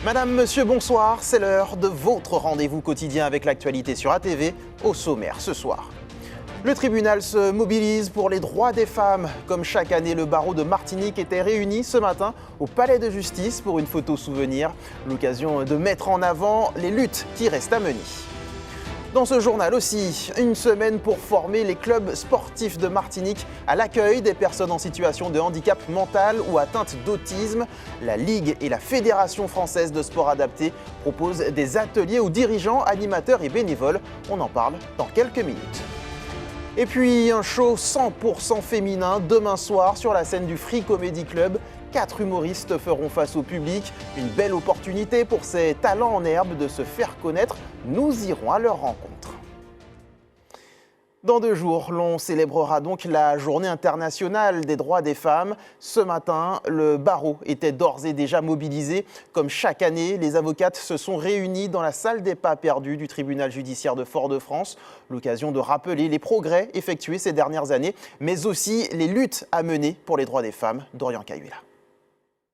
Madame, monsieur, bonsoir, c'est l'heure de votre rendez-vous quotidien avec l'actualité sur ATV. Au sommaire ce soir. Le tribunal se mobilise pour les droits des femmes. Comme chaque année, le barreau de Martinique était réuni ce matin au palais de justice pour une photo souvenir. L'occasion de mettre en avant les luttes qui restent à mener. Dans ce journal aussi, une semaine pour former les clubs sportifs de Martinique à l'accueil des personnes en situation de handicap mental ou atteinte d'autisme. La Ligue et la Fédération française de sport adapté proposent des ateliers aux dirigeants, animateurs et bénévoles. On en parle dans quelques minutes. Et puis un show 100% féminin demain soir sur la scène du Free Comedy Club. 4 humoristes feront face au public. Une belle opportunité pour ces talents en herbe de se faire connaître. Nous irons à leur rencontre. Dans 2 jours, l'on célébrera donc la Journée internationale des droits des femmes. Ce matin, le barreau était d'ores et déjà mobilisé. Comme chaque année, les avocates se sont réunies dans la salle des pas perdus du tribunal judiciaire de Fort-de-France. L'occasion de rappeler les progrès effectués ces dernières années, mais aussi les luttes à mener pour les droits des femmes. Dorian Cahuila.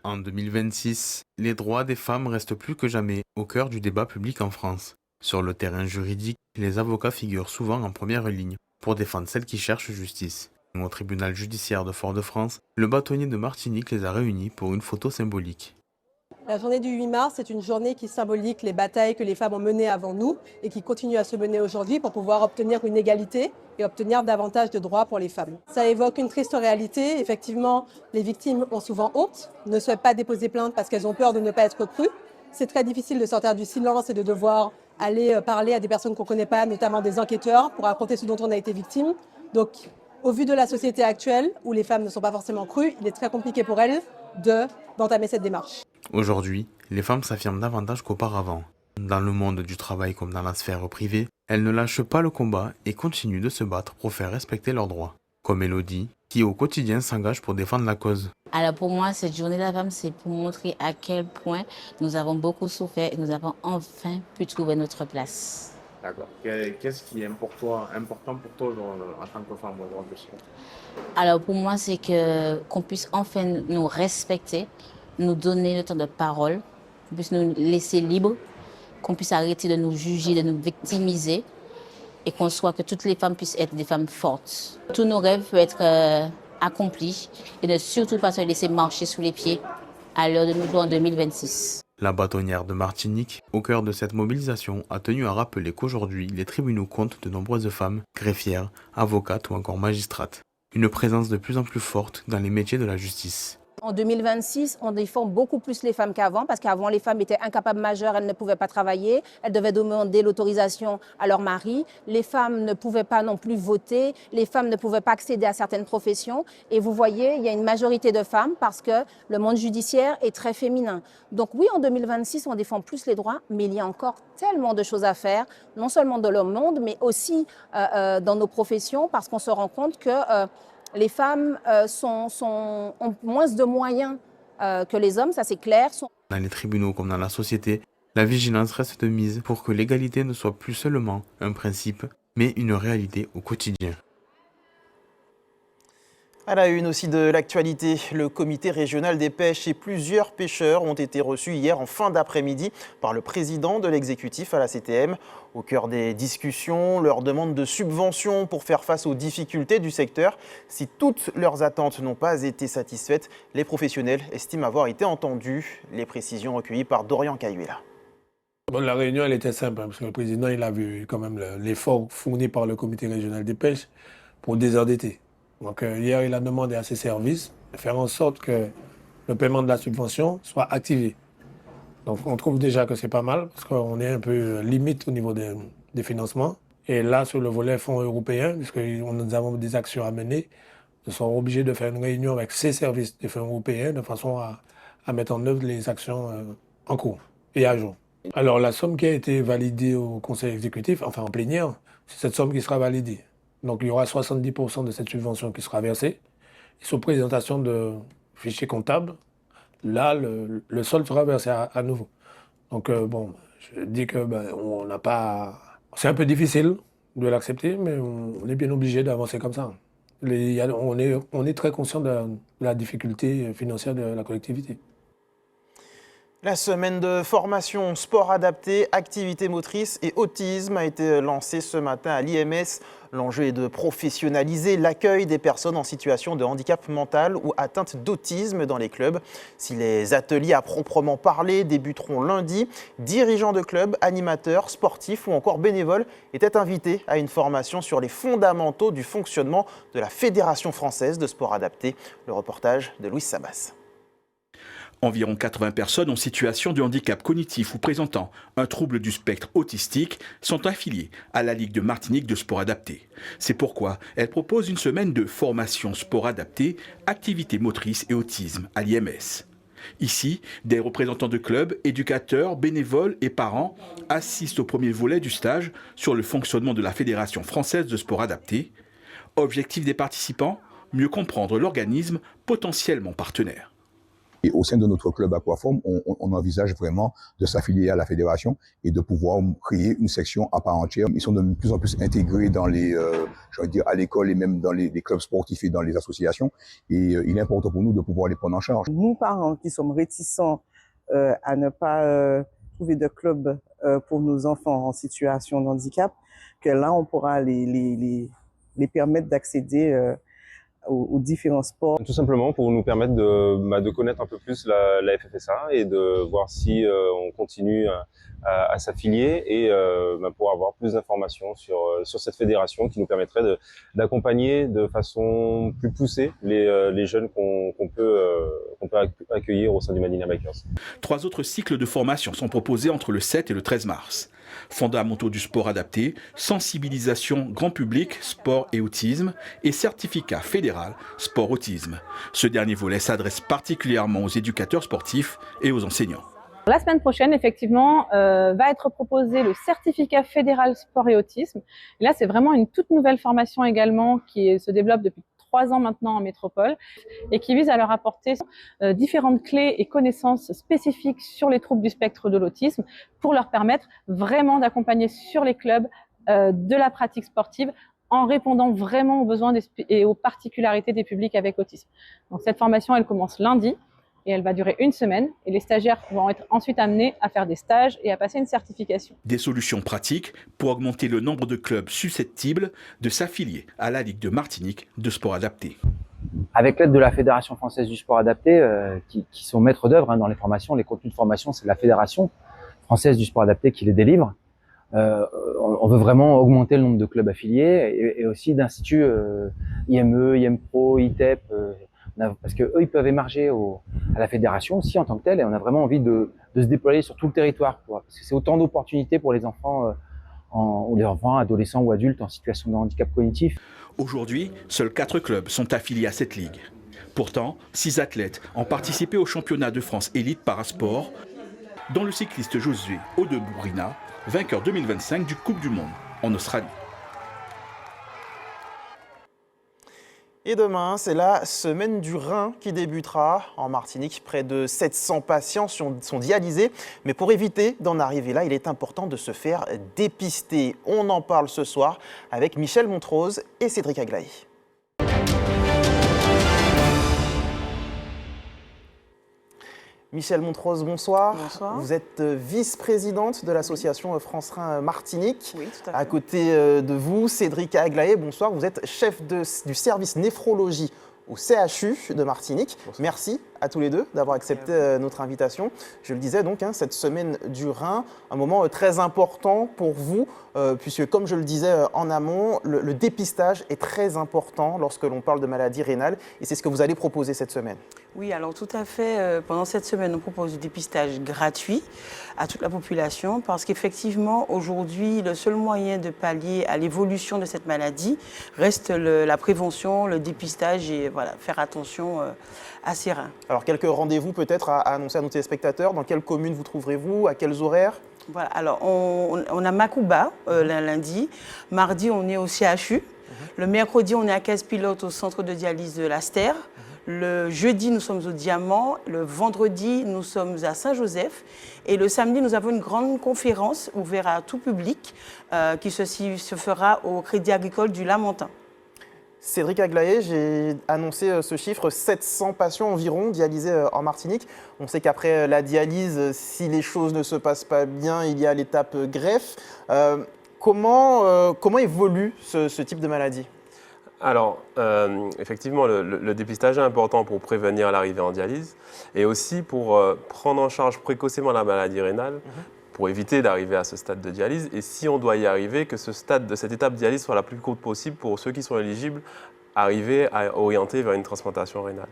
En 2026, les droits des femmes restent plus que jamais au cœur du débat public en France. Sur le terrain juridique, les avocats figurent souvent en première ligne pour défendre celles qui cherchent justice. Au tribunal judiciaire de Fort-de-France, le bâtonnier de Martinique les a réunis pour une photo symbolique. La journée du 8 mars, c'est une journée qui symbolise les batailles que les femmes ont menées avant nous et qui continuent à se mener aujourd'hui pour pouvoir obtenir une égalité et obtenir davantage de droits pour les femmes. Ça évoque une triste réalité. Effectivement, les victimes ont souvent honte, ne souhaitent pas déposer plainte parce qu'elles ont peur de ne pas être crues. C'est très difficile de sortir du silence et de devoir aller parler à des personnes qu'on ne connaît pas, notamment des enquêteurs, pour raconter ce dont on a été victime. Donc, au vu de la société actuelle, où les femmes ne sont pas forcément crues, il est très compliqué pour elles d'entamer cette démarche. Aujourd'hui, les femmes s'affirment davantage qu'auparavant. Dans le monde du travail comme dans la sphère privée, elles ne lâchent pas le combat et continuent de se battre pour faire respecter leurs droits. Comme Elodie, qui au quotidien s'engage pour défendre la cause. Alors pour moi, cette journée de la femme, c'est pour montrer à quel point nous avons beaucoup souffert et nous avons enfin pu trouver notre place. D'accord. Qu'est-ce qui est important pour toi en tant que femme aujourd'hui? Alors pour moi, c'est qu'on puisse enfin nous respecter, nous donner le temps de parole, qu'on puisse nous laisser libres, qu'on puisse arrêter de nous juger, de nous victimiser et que toutes les femmes puissent être des femmes fortes. Tous nos rêves peuvent être accomplis et ne surtout pas se laisser marcher sous les pieds à l'heure de nos jours en 2026. La bâtonnière de Martinique, au cœur de cette mobilisation, a tenu à rappeler qu'aujourd'hui, les tribunaux comptent de nombreuses femmes, greffières, avocates ou encore magistrates. Une présence de plus en plus forte dans les métiers de la justice. En 2026, on défend beaucoup plus les femmes qu'avant, parce qu'avant, les femmes étaient incapables majeures, elles ne pouvaient pas travailler, elles devaient demander l'autorisation à leur mari. Les femmes ne pouvaient pas non plus voter, les femmes ne pouvaient pas accéder à certaines professions. Et vous voyez, il y a une majorité de femmes parce que le monde judiciaire est très féminin. Donc oui, en 2026, on défend plus les droits, mais il y a encore tellement de choses à faire, non seulement dans le monde, mais aussi dans nos professions, parce qu'on se rend compte que les femmes ont moins de moyens que les hommes, ça c'est clair. Dans les tribunaux comme dans la société, la vigilance reste de mise pour que l'égalité ne soit plus seulement un principe, mais une réalité au quotidien. À la une aussi de l'actualité, le comité régional des pêches et plusieurs pêcheurs ont été reçus hier en fin d'après-midi par le président de l'exécutif à la CTM. Au cœur des discussions, leur demande de subventions pour faire face aux difficultés du secteur. Si toutes leurs attentes n'ont pas été satisfaites, les professionnels estiment avoir été entendus. Les précisions recueillies par Dorian Cahuila. La réunion elle était simple, parce que le président il a vu quand même l'effort fourni par le comité régional des pêches pour désendetter. Donc hier, il a demandé à ses services de faire en sorte que le paiement de la subvention soit activé. Donc on trouve déjà que c'est pas mal, parce qu'on est un peu limite au niveau des financements. Et là, sur le volet fonds européens, puisque nous avons des actions à mener, nous sommes obligés de faire une réunion avec ces services des fonds européens de façon à mettre en œuvre les actions en cours et à jour. Alors la somme qui a été validée au conseil exécutif, enfin en plénière, c'est cette somme qui sera validée. Donc il y aura 70% de cette subvention qui sera versée. Et sous présentation de fichiers comptables, là, le solde sera versé à nouveau. Donc bon, je dis que on n'a pas... C'est un peu difficile de l'accepter, mais on est bien obligé d'avancer comme ça. On est très conscient de la difficulté financière de la collectivité. La semaine de formation sport adapté, activité motrice et autisme a été lancée ce matin à l'IMS. L'enjeu est de professionnaliser l'accueil des personnes en situation de handicap mental ou atteinte d'autisme dans les clubs. Si les ateliers à proprement parler débuteront lundi, dirigeants de clubs, animateurs, sportifs ou encore bénévoles étaient invités à une formation sur les fondamentaux du fonctionnement de la Fédération française de sport adapté. Le reportage de Louis Sabas. Environ 80 personnes en situation de handicap cognitif ou présentant un trouble du spectre autistique sont affiliées à la Ligue de Martinique de sport adapté. C'est pourquoi elle propose une semaine de formation sport adapté, activité motrice et autisme à l'IMS. Ici, des représentants de clubs, éducateurs, bénévoles et parents assistent au premier volet du stage sur le fonctionnement de la Fédération française de sport adapté. Objectif des participants, mieux comprendre l'organisme potentiellement partenaire. Et au sein de notre club Aquaform, on envisage vraiment de s'affilier à la fédération et de pouvoir créer une section à part entière. Ils sont de plus en plus intégrés dans à l'école et même dans les clubs sportifs et dans les associations. Et il est important pour nous de pouvoir les prendre en charge. Nous, parents qui sommes réticents à ne pas trouver de club pour nos enfants en situation de handicap, que là, on pourra les permettre d'accéder aux différents sports. Tout simplement pour nous permettre de connaître un peu plus la FFSA et de voir si on continue à s'affilier et pour avoir plus d'informations sur cette fédération qui nous permettrait d'accompagner de façon plus poussée les jeunes qu'on peut accueillir au sein du Madina Bikers. 3 autres cycles de formation sont proposés entre le 7 et le 13 mars. Fondamentaux du sport adapté, sensibilisation grand public, sport et autisme et certificat fédéral sport autisme. Ce dernier volet s'adresse particulièrement aux éducateurs sportifs et aux enseignants. La semaine prochaine, effectivement, va être proposé le certificat fédéral sport et autisme. Et là, c'est vraiment une toute nouvelle formation également qui se développe depuis 3 ans maintenant en métropole et qui vise à leur apporter différentes clés et connaissances spécifiques sur les troubles du spectre de l'autisme pour leur permettre vraiment d'accompagner sur les clubs de la pratique sportive en répondant vraiment aux besoins et aux particularités des publics avec autisme. Donc cette formation, elle commence lundi et elle va durer 1 semaine et les stagiaires vont être ensuite amenés à faire des stages et à passer une certification. Des solutions pratiques pour augmenter le nombre de clubs susceptibles de s'affilier à la Ligue de Martinique de sport adapté. Avec l'aide de la Fédération française du sport adapté, qui sont maîtres d'œuvre dans les formations, les contenus de formation, c'est la Fédération française du sport adapté qui les délivre. On veut vraiment augmenter le nombre de clubs affiliés et aussi d'instituts IME, IMPro, ITEP, parce que eux ils peuvent émarger à la fédération aussi en tant que telle, et on a vraiment envie de se déployer sur tout le territoire, parce que c'est autant d'opportunités pour les enfants, ou les enfants, adolescents ou adultes en situation de handicap cognitif. Aujourd'hui, seuls 4 clubs sont affiliés à cette ligue. Pourtant, 6 athlètes ont participé au championnat de France élite parasport, dont le cycliste Josué Aude-Bourina, vainqueur 2025 du Coupe du Monde en Australie. Et demain, c'est la semaine du rein qui débutera. En Martinique, près de 700 patients sont dialysés. Mais pour éviter d'en arriver là, il est important de se faire dépister. On en parle ce soir avec Michel Montrose et Cédric Aglaé. Michel Montrose, bonsoir. Bonsoir. Vous êtes vice-présidente de l'association France Rein Martinique. Oui, tout à fait. À côté de vous, Cédric Aglaé, bonsoir. Vous êtes chef du service néphrologie au CHU de Martinique. Bonsoir. Merci à tous les deux d'avoir accepté notre invitation. Je le disais donc, cette semaine du rein, un moment très important pour vous, puisque comme je le disais en amont, le dépistage est très important lorsque l'on parle de maladies rénales, et c'est ce que vous allez proposer cette semaine. Oui, alors tout à fait. Pendant cette semaine, on propose du dépistage gratuit à toute la population parce qu'effectivement, aujourd'hui, le seul moyen de pallier à l'évolution de cette maladie reste la prévention, le dépistage et voilà, faire attention à ces reins. Alors, quelques rendez-vous peut-être à annoncer à nos téléspectateurs. Dans quelle commune vous trouverez-vous? À quels horaires? Voilà, alors on a Macouba lundi. Mardi, on est au CHU. Le mercredi, on est à Caisse-Pilote au centre de dialyse de l'Aster. Le jeudi, nous sommes au Diamant. Le vendredi, nous sommes à Saint-Joseph. Et le samedi, nous avons une grande conférence ouverte à tout public qui se fera au Crédit Agricole du Lamentin. Cédric Aglaé, j'ai annoncé ce chiffre, 700 patients environ dialysés en Martinique. On sait qu'après la dialyse, si les choses ne se passent pas bien, il y a l'étape greffe. Comment évolue ce type de maladie ? Alors, effectivement, le dépistage est important pour prévenir l'arrivée en dialyse et aussi pour prendre en charge précocement la maladie rénale, pour éviter d'arriver à ce stade de dialyse. Et si on doit y arriver, que cette étape de dialyse soit la plus courte possible pour ceux qui sont éligibles, arriver à orienter vers une transplantation rénale.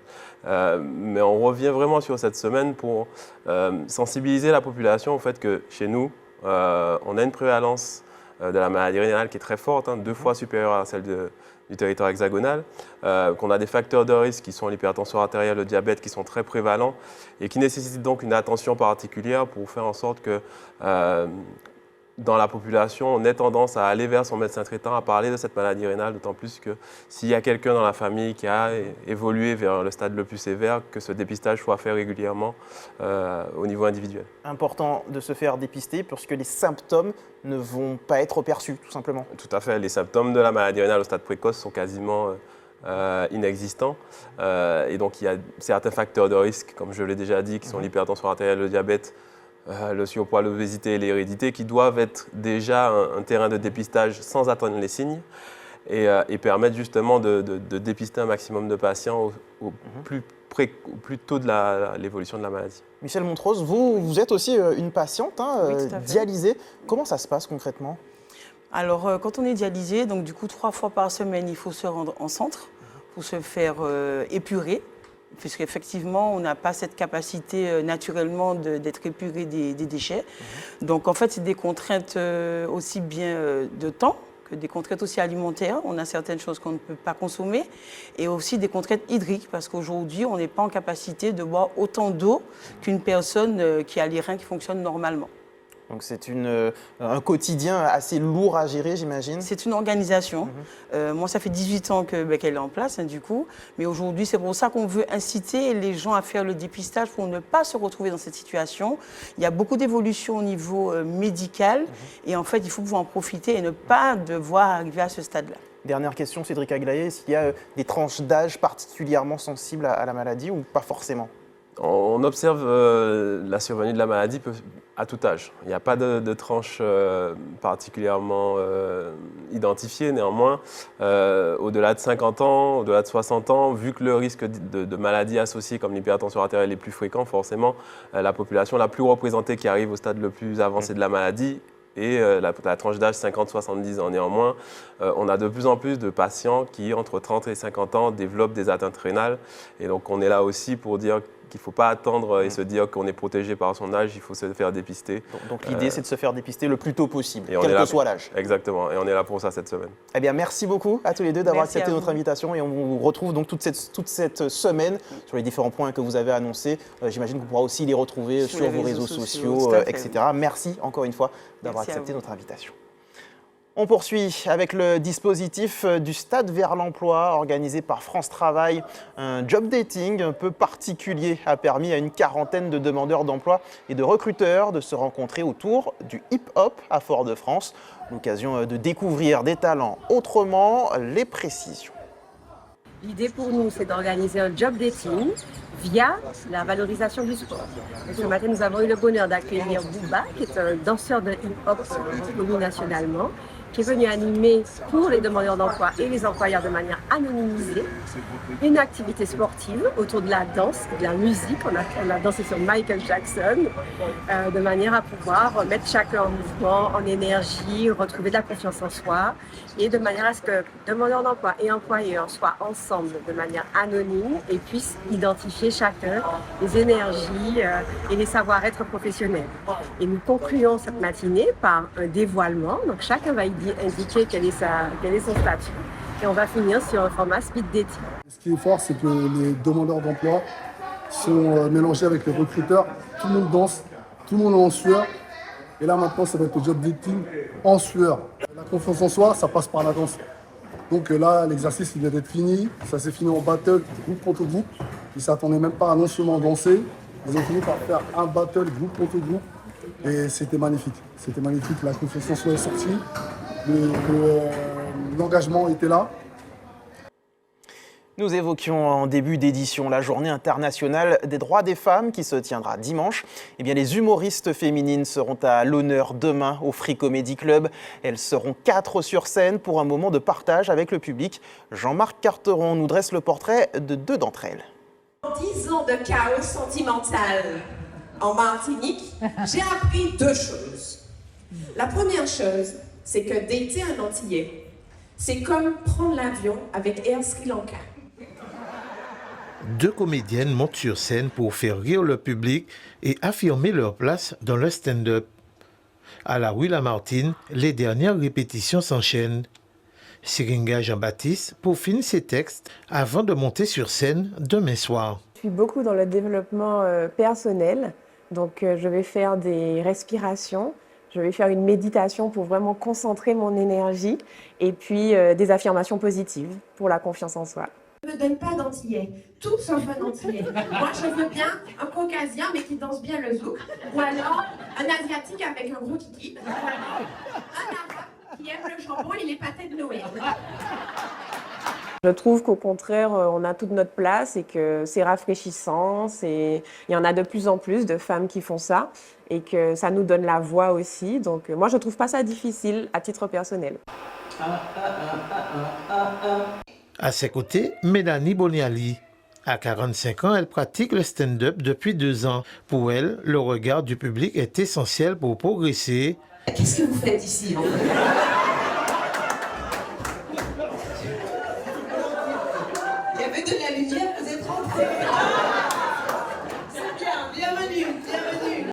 Mais on revient vraiment sur cette semaine pour sensibiliser la population au fait que chez nous, on a une prévalence de la maladie rénale qui est très forte, 2 fois supérieure à celle du territoire hexagonal, qu'on a des facteurs de risque qui sont l'hypertension artérielle, le diabète, qui sont très prévalents et qui nécessitent donc une attention particulière pour faire en sorte que dans la population, on ait tendance à aller vers son médecin traitant, à parler de cette maladie rénale, d'autant plus que s'il y a quelqu'un dans la famille qui a évolué vers le stade le plus sévère, que ce dépistage soit fait régulièrement au niveau individuel. Important de se faire dépister parce que les symptômes ne vont pas être perçus, tout simplement. Tout à fait. Les symptômes de la maladie rénale au stade précoce sont quasiment inexistants. Et donc, il y a certains facteurs de risque, comme je l'ai déjà dit, qui sont l'hypertension artérielle, le diabète, le surpoids, l'obésité et l'hérédité, qui doivent être déjà un terrain de dépistage sans attendre les signes et permettre justement de dépister un maximum de patients au plus tôt de l'évolution de la maladie. Michel Montrose, vous êtes aussi une patiente dialysée. Comment ça se passe concrètement ? Alors, quand on est dialysé, donc du coup 3 fois par semaine, il faut se rendre en centre pour se faire épurer. Puisqu'effectivement, on n'a pas cette capacité naturellement d'être épuré des déchets. Donc en fait, c'est des contraintes aussi bien de temps que des contraintes aussi alimentaires. On a certaines choses qu'on ne peut pas consommer et aussi des contraintes hydriques parce qu'aujourd'hui, on n'est pas en capacité de boire autant d'eau qu'une personne qui a les reins qui fonctionnent normalement. Donc c'est un quotidien assez lourd à gérer, j'imagine. C'est une organisation. Moi, ça fait 18 ans qu'elle est en place, du coup. Mais aujourd'hui, c'est pour ça qu'on veut inciter les gens à faire le dépistage pour ne pas se retrouver dans cette situation. Il y a beaucoup d'évolutions au niveau médical. Et en fait, il faut pouvoir en profiter et ne pas devoir arriver à ce stade-là. Dernière question, Cédric Aglaé. Est-ce qu'il y a des tranches d'âge particulièrement sensibles à la maladie ou pas forcément ? On observe la survenue de la maladie à tout âge. Il n'y a pas de tranche particulièrement identifiée. Néanmoins, au-delà de 50 ans, au-delà de 60 ans, vu que le risque de maladies associées comme l'hypertension artérielle est plus fréquent, forcément, la population la plus représentée qui arrive au stade le plus avancé de la maladie et la tranche d'âge 50-70 ans. Néanmoins, on a de plus en plus de patients qui, entre 30 et 50 ans, développent des atteintes rénales. Et donc, on est là aussi pour dire qu'il ne faut pas attendre et se dire qu'on est protégé par son âge, il faut se faire dépister. Donc l'idée, c'est de se faire dépister le plus tôt possible, quel que soit l'âge. Exactement, et on est là pour ça cette semaine. Eh bien, merci beaucoup à tous les deux d'avoir accepté notre invitation et on vous retrouve donc toute cette semaine sur les différents points que vous avez annoncés. J'imagine qu'on pourra aussi les retrouver sur vos réseaux sociaux, etc. Merci encore une fois d'avoir accepté notre invitation. On poursuit avec le dispositif du Stade vers l'emploi organisé par France Travail. Un job dating un peu particulier a permis à une quarantaine de demandeurs d'emploi et de recruteurs de se rencontrer autour du hip-hop à Fort-de-France. L'occasion de découvrir des talents autrement, les précisions. L'idée pour nous, c'est d'organiser un job dating via la valorisation du sport. Et ce matin, nous avons eu le bonheur d'accueillir Booba, qui est un danseur de hip-hop reconnu nationalement, qui est venu animer pour les demandeurs d'emploi et les employeurs de manière anonymisée une activité sportive autour de la danse et de la musique. On a dansé sur Michael Jackson de manière à pouvoir mettre chacun en mouvement, en énergie, retrouver de la confiance en soi et de manière à ce que demandeurs d'emploi et employeurs soient ensemble de manière anonyme et puissent identifier chacun les énergies et les savoir-être professionnels. Et nous concluons cette matinée par un dévoilement. Donc chacun va indiquer quel est son statut. Et on va finir sur un format speed dating. Ce qui est fort, c'est que les demandeurs d'emploi sont mélangés avec les recruteurs. Tout le monde danse, tout le monde est en sueur. Et là maintenant, ça va être le job dating en sueur. La confiance en soi, ça passe par la danse. Donc là, l'exercice vient d'être fini. Ça s'est fini en battle, groupe contre groupe. Ils ne s'attendaient même pas à non seulement danser, ils ont fini par faire un battle, groupe contre groupe. Et c'était magnifique. C'était magnifique. La confiance en soi est sortie. L'engagement était là. Nous évoquions en début d'édition la journée internationale des droits des femmes qui se tiendra dimanche. Eh bien, les humoristes féminines seront à l'honneur demain au Free Comedy Club. Elles seront 4 sur scène pour un moment de partage avec le public. Jean-Marc Carteron nous dresse le portrait de 2 d'entre elles. 10 ans de chaos sentimental en Martinique, j'ai appris 2 choses. La première chose, c'est que dater un Antillais, c'est comme prendre l'avion avec Air Sri Lanka. 2 comédiennes montent sur scène pour faire rire le public et affirmer leur place dans le stand-up. À la rue Lamartine, les dernières répétitions s'enchaînent. Siringa Jean-Baptiste peaufine ses textes avant de monter sur scène demain soir. Je suis beaucoup dans le développement personnel, donc je vais faire des respirations, je vais faire une méditation pour vraiment concentrer mon énergie et puis des affirmations positives pour la confiance en soi. Ne me donne pas d'antillais, tout sauf un antillais. Moi, je veux bien un caucasien, mais qui danse bien le zouk, ou alors un asiatique avec un gros kiki, un arabe qui aime le jambon et les pâtés de Noël. Je trouve qu'au contraire, on a toute notre place et que c'est rafraîchissant. Il y en a de plus en plus de femmes qui font ça et que ça nous donne la voix aussi. Donc moi, je ne trouve pas ça difficile à titre personnel. À ses côtés, Mélanie Boniali. À 45 ans, elle pratique le stand-up depuis 2 ans. Pour elle, le regard du public est essentiel pour progresser. Qu'est-ce que vous faites ici en fait ? Il y avait de la lumière, vous êtes rentrés. C'est bien, bienvenue.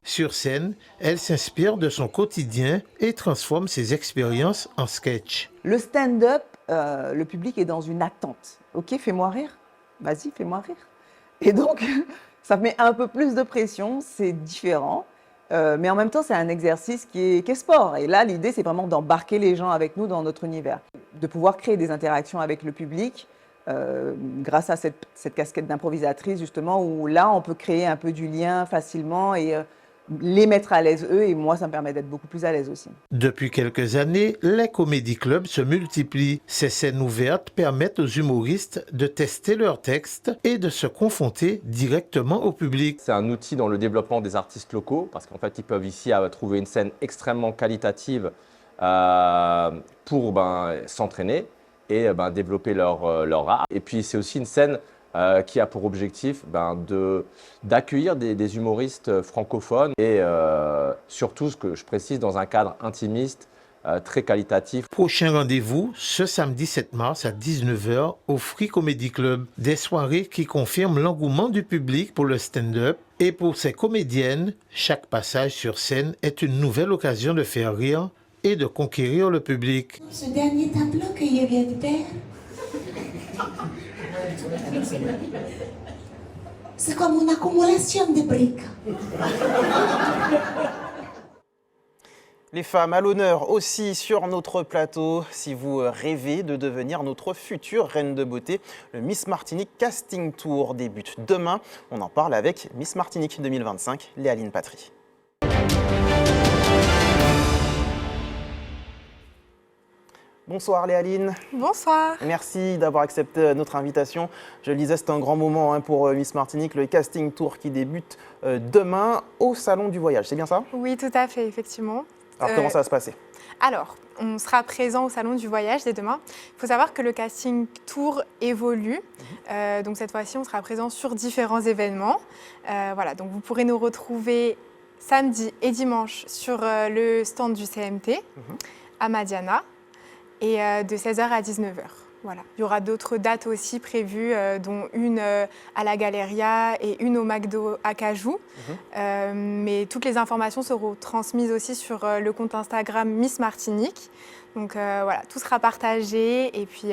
Sur scène, elle s'inspire de son quotidien et transforme ses expériences en sketch. Le stand-up, le public est dans une attente. Ok, fais-moi rire. Vas-y, fais-moi rire. Et donc, ça met un peu plus de pression, c'est différent. Mais en même temps, c'est un exercice qui est sport. Et là, l'idée, c'est vraiment d'embarquer les gens avec nous dans notre univers. De pouvoir créer des interactions avec le public grâce à cette casquette d'improvisatrice, justement, où là, on peut créer un peu du lien facilement et les mettre à l'aise eux, et moi, ça me permet d'être beaucoup plus à l'aise aussi. Depuis quelques années, les comédie clubs se multiplient. Ces scènes ouvertes permettent aux humoristes de tester leurs textes et de se confronter directement au public. C'est un outil dans le développement des artistes locaux, parce qu'en fait, ils peuvent ici trouver une scène extrêmement qualitative pour s'entraîner et développer leur art. Et puis, c'est aussi une scène qui a pour objectif d'accueillir des humoristes francophones et surtout, ce que je précise, dans un cadre intimiste, très qualitatif. Prochain rendez-vous, ce samedi 7 mars à 19h au Free Comedy Club. Des soirées qui confirment l'engouement du public pour le stand-up. Et pour ces comédiennes, chaque passage sur scène est une nouvelle occasion de faire rire et de conquérir le public. Ce dernier tableau que je viens de faire, c'est comme une accumulation de briques. Les femmes à l'honneur aussi sur notre plateau. Si vous rêvez de devenir notre future reine de beauté, le Miss Martinique Casting Tour débute demain. On en parle avec Miss Martinique 2025, Léaline Patry. Bonsoir Léaline. Bonsoir. Merci d'avoir accepté notre invitation. Je le disais, c'est un grand moment pour Miss Martinique, le casting tour qui débute demain au Salon du Voyage. C'est bien ça? Oui, tout à fait, effectivement. Alors comment ça va se passer? Alors, on sera présent au Salon du Voyage dès demain. Il faut savoir que le casting tour évolue. Donc cette fois-ci, on sera présent sur différents événements. Voilà, donc vous pourrez nous retrouver samedi et dimanche sur le stand du CMT à Madiana. Et de 16h à 19h. Voilà. Il y aura d'autres dates aussi prévues, dont une à la Galeria et une au McDo à Cajou. Mais toutes les informations seront transmises aussi sur le compte Instagram Miss Martinique. Donc voilà, tout sera partagé et puis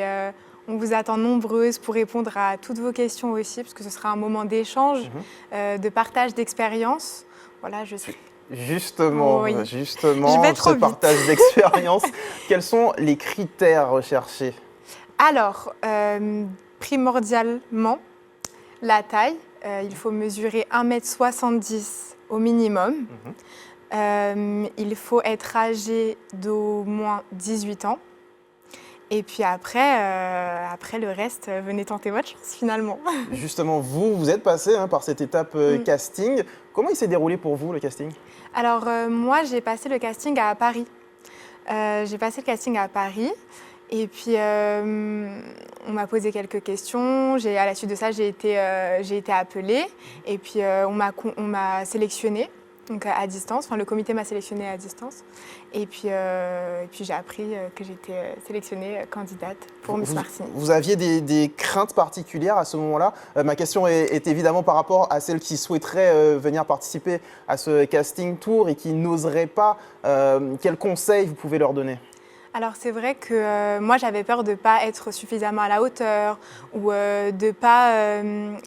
on vous attend nombreuses pour répondre à toutes vos questions aussi, parce que ce sera un moment d'échange, de partage d'expériences. Voilà, je sais. Justement, ce partage d'expérience, quels sont les critères recherchés? Alors, primordialement, la taille. Il faut mesurer 1,70 m au minimum. Il faut être âgé d'au moins 18 ans. Et puis après le reste, venez tenter votre chance finalement. Justement, vous êtes passé par cette étape casting. Comment il s'est déroulé pour vous, le casting? Alors moi, j'ai passé le casting à Paris. J'ai passé le casting à Paris. Et puis, on m'a posé quelques questions. À la suite de ça, j'ai été appelée. Et puis, on m'a sélectionnée donc à distance. Enfin, le comité m'a sélectionnée à distance. Et puis j'ai appris que j'étais sélectionnée candidate pour Miss Martinique. Vous aviez des craintes particulières à ce moment-là? Ma question est évidemment par rapport à celles qui souhaiteraient venir participer à ce casting tour et qui n'oseraient pas. Quels conseils vous pouvez leur donner? Alors c'est vrai que moi j'avais peur de ne pas être suffisamment à la hauteur ou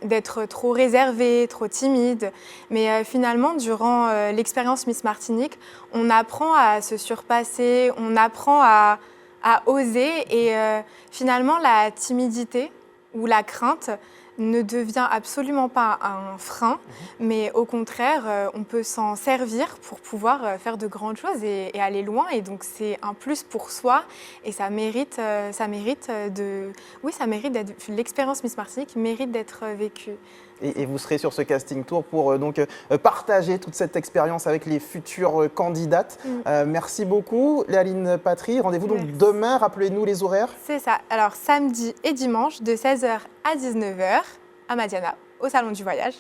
d'être trop réservée, trop timide. Mais finalement, durant l'expérience Miss Martinique, on apprend à se surpasser, on apprend à oser et finalement la timidité ou la crainte ne devient absolument pas un frein, mais au contraire, on peut s'en servir pour pouvoir faire de grandes choses et aller loin. Et donc, c'est un plus pour soi et ça mérite l'expérience Miss Martinique mérite d'être vécue. Et vous serez sur ce casting tour pour donc partager toute cette expérience avec les futures candidates. Merci beaucoup, Léaline Patry. Rendez-vous donc demain, rappelez-nous les horaires. C'est ça. Alors samedi et dimanche de 16h à 19h à Madiana, au Salon du Voyage,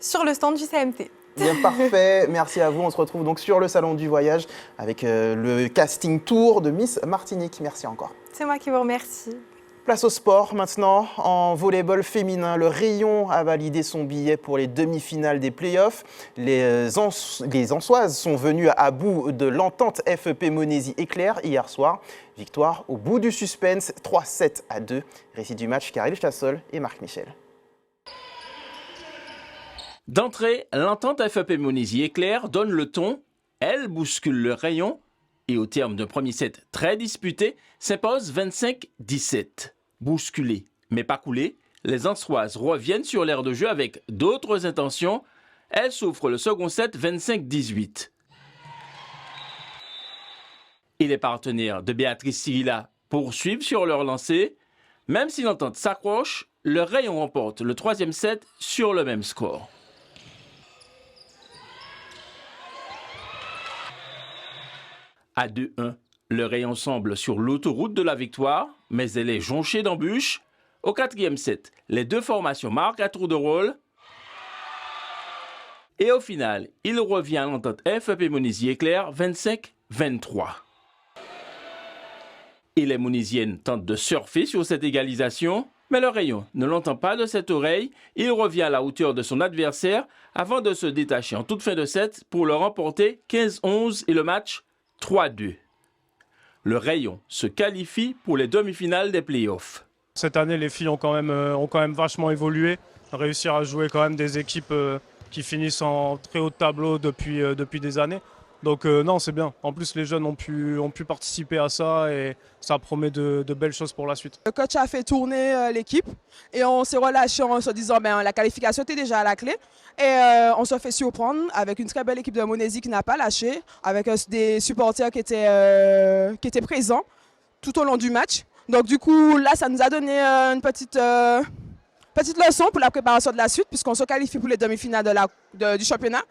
sur le stand du CMT. Bien, parfait. Merci à vous. On se retrouve donc sur le Salon du Voyage avec le casting tour de Miss Martinique. Merci encore. C'est moi qui vous remercie. Place au sport maintenant. En volleyball féminin, le Rayon a validé son billet pour les demi-finales des playoffs. Les Ansoises sont venues à bout de l'entente FEP Monésy-Éclair hier soir. Victoire au bout du suspense, 3-7-2. Récit du match, Karel Chassol et Marc Michel. D'entrée, l'entente FEP Monésy-Éclair donne le ton. Elle bouscule le Rayon et au terme d'un premier set très disputé, s'impose 25-17. Bousculées, mais pas coulées, les Ansoises reviennent sur l'aire de jeu avec d'autres intentions. Elles souffrent le second set 25-18. Et les partenaires de Béatrice Civilla poursuivent sur leur lancée. Même si l'entente s'accroche, le Rayon remporte le troisième set sur le même score. À 2-1, le Rayon semble sur l'autoroute de la victoire, mais elle est jonchée d'embûches. Au quatrième set, les deux formations marquent à tour de rôle. Et au final, il revient à l'entente FEP Monésy-Éclair 25-23. Et les Monésiennes tentent de surfer sur cette égalisation, mais le Rayon ne l'entend pas de cette oreille. Il revient à la hauteur de son adversaire avant de se détacher en toute fin de set pour le remporter 15-11 et le match 3-2. Le Rayon se qualifie pour les demi-finales des playoffs. Cette année, les filles ont quand même vachement évolué, réussir à jouer quand même des équipes qui finissent en très haut de tableau depuis des années. Donc non, c'est bien. En plus, les jeunes ont pu participer à ça et ça promet de belles choses pour la suite. Le coach a fait tourner l'équipe et on s'est relâché en se disant la qualification était déjà à la clé. Et on se fait surprendre avec une très belle équipe de Monésy qui n'a pas lâché, avec des supporters qui étaient présents tout au long du match. Donc du coup, là, ça nous a donné une petite leçon pour la préparation de la suite, puisqu'on se qualifie pour les demi-finales du championnat.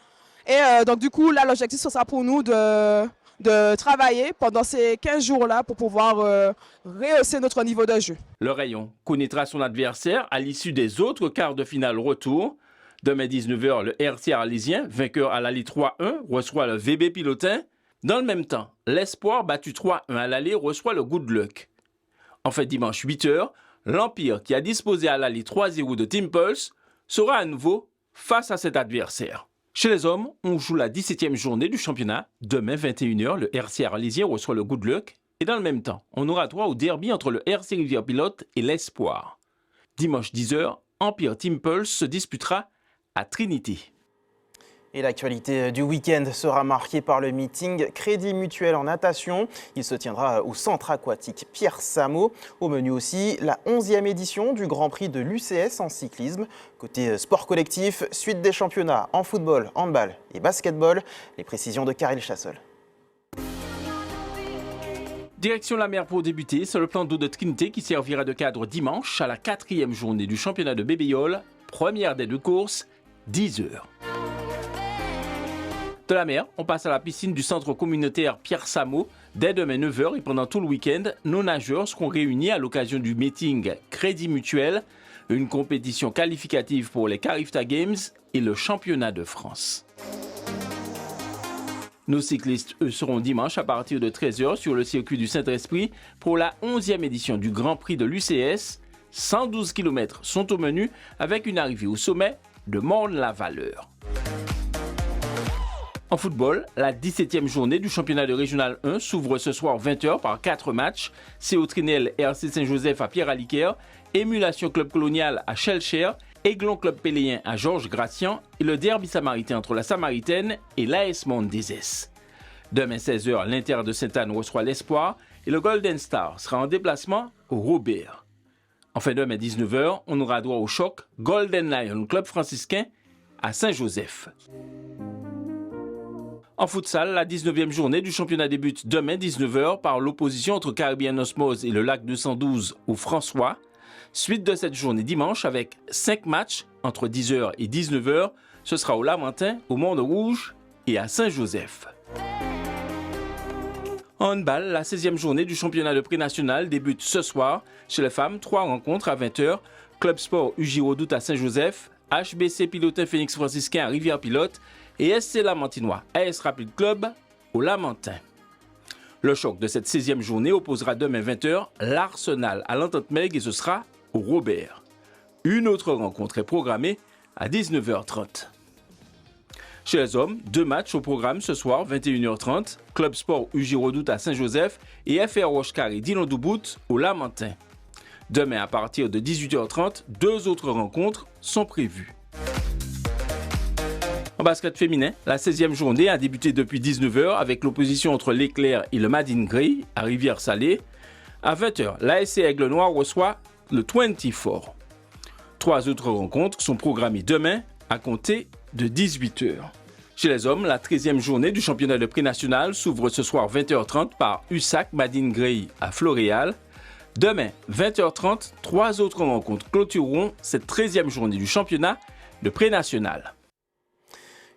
Et donc du coup, là, l'objectif, ce sera pour nous de travailler pendant ces 15 jours-là pour pouvoir rehausser notre niveau de jeu. Le Rayon connaîtra son adversaire à l'issue des autres quarts de finale retour. Demain 19h, le RC Arlésien, vainqueur à l'Ali 3-1, reçoit le VB Pilotin. Dans le même temps, l'Espoir, battu 3-1 à l'Ali, reçoit le Good Luck. Enfin, dimanche 8h, l'Empire, qui a disposé à l'Ali 3-0 de Team Pulse, sera à nouveau face à cet adversaire. Chez les hommes, on joue la 17e journée du championnat. Demain 21h, le RC Arlésien reçoit le Good Luck. Et dans le même temps, on aura droit au derby entre le RC Rivière Pilote et l'Espoir. Dimanche 10h, Empire Team Pulse se disputera à Trinity. Et l'actualité du week-end sera marquée par le meeting Crédit Mutuel en natation. Il se tiendra au centre aquatique Pierre Samo. Au menu aussi, la 11e édition du Grand Prix de l'UCS en cyclisme. Côté sport collectif, suite des championnats en football, handball et basketball. Les précisions de Karel Chassol. Direction la mer pour débuter, c'est le plan d'eau de Trinité qui servira de cadre dimanche à la 4e journée du championnat de Bébéol, première des 2 courses, 10 heures. De la mer, on passe à la piscine du centre communautaire Pierre Samo. Dès demain 9h et pendant tout le week-end, nos nageurs seront réunis à l'occasion du meeting Crédit Mutuel, une compétition qualificative pour les Carifta Games et le championnat de France. Nos cyclistes, eux, seront dimanche à partir de 13h sur le circuit du Saint-Esprit pour la 11e édition du Grand Prix de l'UCS. 112 km sont au menu avec une arrivée au sommet de Morne-la-Valeur. En football, la 17e journée du championnat de Régional 1 s'ouvre ce soir 20h par 4 matchs. CO Trinel RC Saint-Joseph à Pierre-Aliquer, Émulation Club Colonial à Schellcher, Aiglon Club Péléen à Georges Gratian et le derby samaritain entre la Samaritaine et l'AS Monde des S. Demain 16h, l'Inter de Sainte-Anne reçoit l'Espoir et le Golden Star sera en déplacement au Robert. Enfin, demain 19h, on aura droit au choc Golden Lion Club franciscain à Saint-Joseph. En futsal, la 19e journée du championnat débute demain 19h par l'opposition entre Caribbean Osmose et le Lac 212 au François. Suite de cette journée dimanche avec 5 matchs entre 10h et 19h. Ce sera au Lamentin, au Monde-Rouge et à Saint-Joseph. En handball, la 16e journée du championnat de pré-national débute ce soir. Chez les femmes, 3 rencontres à 20h. Club Sport UJ Redoute à Saint-Joseph, HBC Pilotin Phoenix Franciscain à Rivière-Pilote et SC Lamantinois AS Rapid Club au Lamentin. Le choc de cette 16e journée opposera demain 20h l'Arsenal à l'Entente-Meg et ce sera au Robert. Une autre rencontre est programmée à 19h30. Chez les hommes, 2 matchs au programme ce soir, 21h30. Club Sport UJ Redoute à Saint-Joseph et FR Roche-Carré d'Illon-Doubout au Lamentin. Demain, à partir de 18h30, 2 autres rencontres sont prévues. En basket féminin, la 16e journée a débuté depuis 19h avec l'opposition entre l'Éclair et le Madin Grey à Rivière-Salée. À 20h, l'ASC Aigle Noir reçoit le 24. 3 autres rencontres sont programmées demain à compter de 18h. Chez les hommes, la 13e journée du championnat de pré-national s'ouvre ce soir 20h30 par USAC Madin Grey à Floréal. Demain, 20h30, 3 autres rencontres clôtureront cette 13e journée du championnat de pré-national.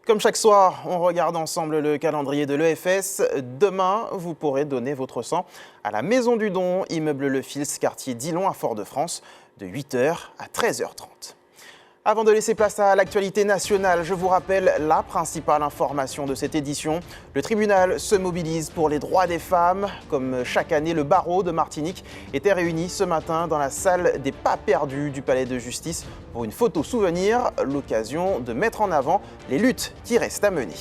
Comme chaque soir, on regarde ensemble le calendrier de l'EFS. Demain, vous pourrez donner votre sang à la Maison du Don, immeuble Le Fils, quartier Dillon à Fort-de-France, de 8h à 13h30. Avant de laisser place à l'actualité nationale, je vous rappelle la principale information de cette édition. Le tribunal se mobilise pour les droits des femmes. Comme chaque année, le barreau de Martinique était réuni ce matin dans la salle des pas perdus du palais de justice pour une photo souvenir, l'occasion de mettre en avant les luttes qui restent à mener.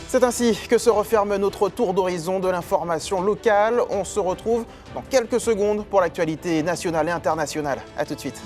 C'est ainsi que se referme notre tour d'horizon de l'information locale. On se retrouve dans quelques secondes pour l'actualité nationale et internationale. A tout de suite.